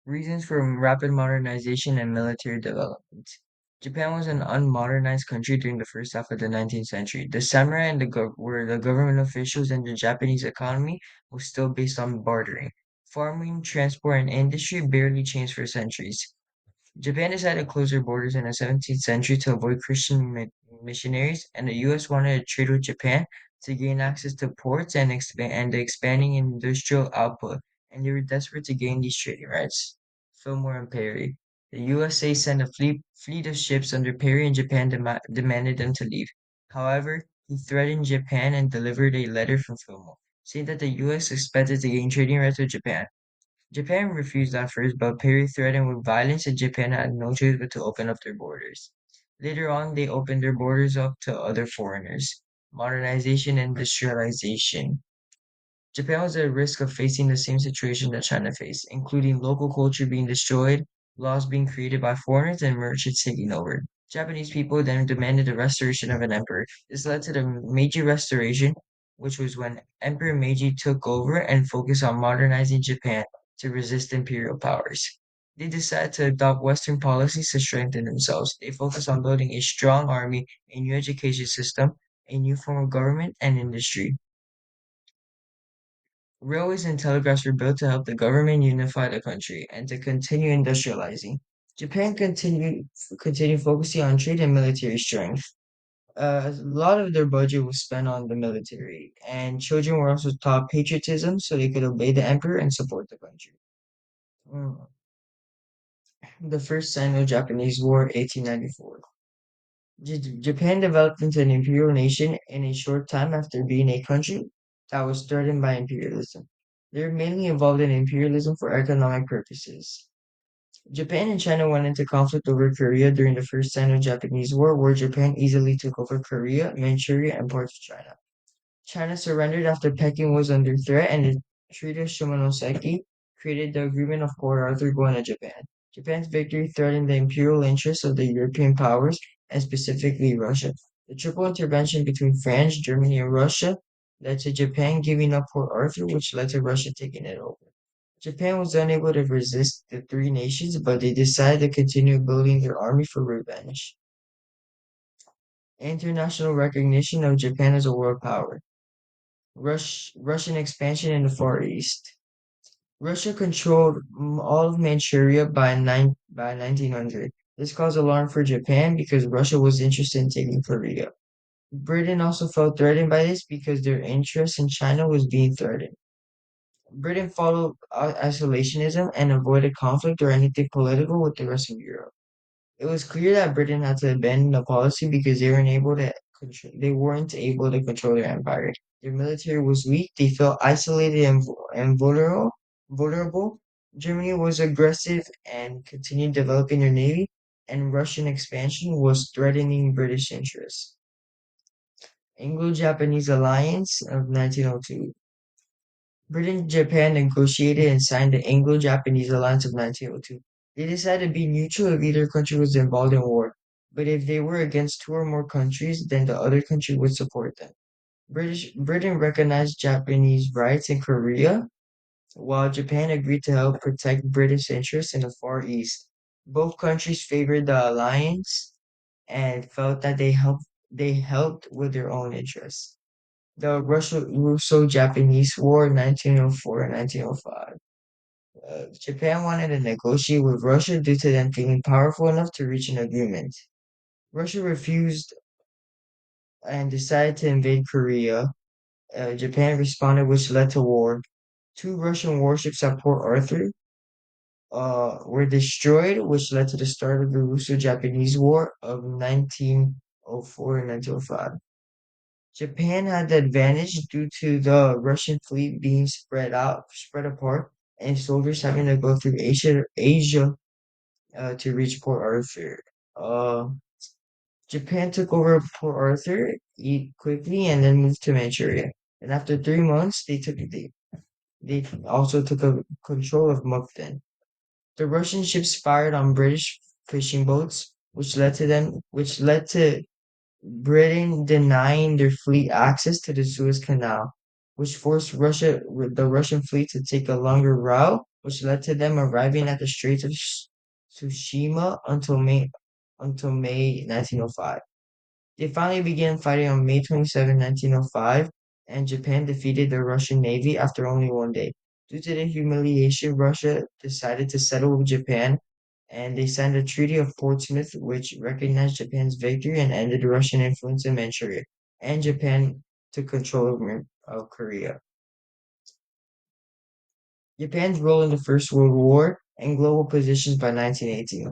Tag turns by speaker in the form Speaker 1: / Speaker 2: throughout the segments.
Speaker 1: Reasons for rapid modernization and military development. Japan was an unmodernized country during the first half of the 19th century. The samurai and were the government officials, and the Japanese economy was still based on bartering. Farming, transport, and industry barely changed for centuries. Japan decided to close their borders in the 17th century to avoid Christian missionaries, and the U.S. wanted to trade with Japan to gain access to ports and the expanding industrial output, and they were desperate to gain these trading rights. Filmore and Perry. The USA sent a fleet of ships under Perry, and Japan demanded them to leave. However, he threatened Japan and delivered a letter from Fillmore, saying that the US expected to gain trading rights with Japan. Japan refused at first, but Perry threatened with violence, and Japan had no choice but to open up their borders. Later on, they opened their borders up to other foreigners. Modernization and industrialization. Japan was at risk of facing the same situation that China faced, including local culture being destroyed, laws being created by foreigners, and merchants taking over. Japanese people then demanded the restoration of an emperor. This led to the Meiji Restoration, which was when Emperor Meiji took over and focused on modernizing Japan to resist imperial powers. They decided to adopt Western policies to strengthen themselves. They focused on building a strong army, a new education system, a new form of government and industry. Railways and telegraphs were built to help the government unify the country and to continue industrializing. Japan continued focusing on trade and military strength. A lot of their budget was spent on the military, and children were also taught patriotism so they could obey the emperor and support the country. Mm. The First Sino-Japanese War, 1894. Japan developed into an imperial nation in a short time after being a country that was threatened by imperialism. They were mainly involved in imperialism for economic purposes. Japan and China went into conflict over Korea during the First Sino-Japanese War, where Japan easily took over Korea, Manchuria, and parts of China. China surrendered after Peking was under threat, and the Treaty of Shimonoseki created the Agreement of Port Arthur going to Japan. Japan's victory threatened the imperial interests of the European powers, and specifically Russia. The triple intervention between France, Germany, and Russia led to Japan giving up Port Arthur, which led to Russia taking it over. Japan was unable to resist the three nations, but they decided to continue building their army for revenge. International recognition of Japan as a world power. Russian expansion in the Far East. Russia controlled all of Manchuria by 1900. This caused alarm for Japan because Russia was interested in taking Korea. Britain also felt threatened by this because their interest in China was being threatened. Britain followed isolationism and avoided conflict or anything political with the rest of Europe. It was clear that Britain had to abandon the policy because they weren't able to control their empire. Their military was weak, they felt isolated and vulnerable. Germany was aggressive and continued developing their navy, and Russian expansion was threatening British interests. Anglo-Japanese alliance of 1902. Britain and Japan negotiated and signed the Anglo-Japanese Alliance of 1902. They decided to be neutral if either country was involved in war, but if they were against two or more countries, then the other country would support them. Britain recognized Japanese rights in Korea, while Japan agreed to help protect British interests in the Far East. Both countries favored the alliance and felt that they helped with their own interests. The Russo-Japanese War, 1904 and 1905. Japan wanted to negotiate with Russia due to them feeling powerful enough to reach an agreement. Russia refused and decided to invade Korea. Japan responded, which led to war. Two Russian warships at Port Arthur were destroyed, which led to the start of the Russo-Japanese War of 1904 and 1905. Japan had the advantage due to the Russian fleet being spread apart, and soldiers having to go through Asia to reach Port Arthur. Uh, Japan took over Port Arthur quickly and then moved to Manchuria. And after 3 months, they also took control of Mukden. The Russian ships fired on British fishing boats, which led to Britain denying their fleet access to the Suez Canal, which forced the Russian fleet to take a longer route which led to them arriving at the Straits of Tsushima until May 1905. They finally began fighting on May 27, 1905, and Japan defeated the Russian Navy after only one day. Due to the humiliation, Russia decided to settle with Japan, and they signed a Treaty of Portsmouth, which recognized Japan's victory and ended Russian influence in Manchuria. And Japan took control of Korea. Japan's role in the First World War and global positions by 1918.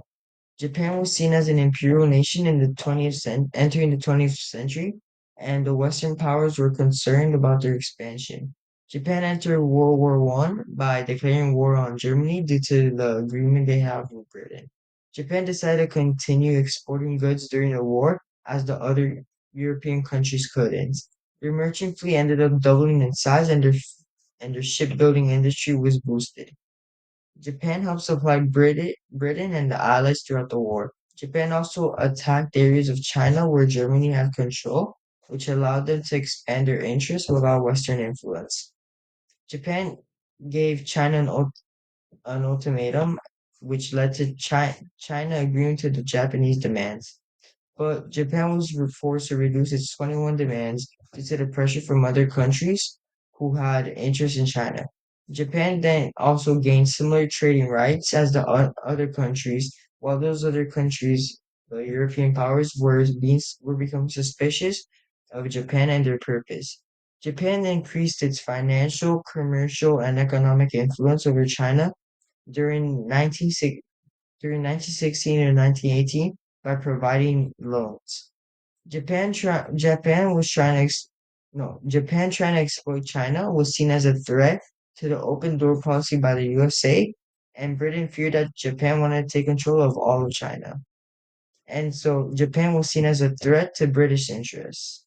Speaker 1: Japan was seen as an imperial nation in the entering the 20th century, and the Western powers were concerned about their expansion. Japan entered World War One by declaring war on Germany due to the agreement they have with Britain. Japan decided to continue exporting goods during the war as the other European countries couldn't. Their merchant fleet ended up doubling in size, and their shipbuilding industry was boosted. Japan helped supply Britain and the Allies throughout the war. Japan also attacked areas of China where Germany had control, which allowed them to expand their interests without Western influence. Japan gave China an ultimatum, which led to China agreeing to the Japanese demands. But Japan was forced to reduce its 21 demands due to the pressure from other countries who had interest in China. Japan then also gained similar trading rights as the other countries, while those other countries, the European powers, were becoming suspicious of Japan and their purpose. Japan increased its financial, commercial, and economic influence over China during 1916 and 1918 by providing loans. Japan was trying to no Japan trying to exploit China was seen as a threat to the open door policy by the USA, and Britain feared that Japan wanted to take control of all of China. And so Japan was seen as a threat to British interests.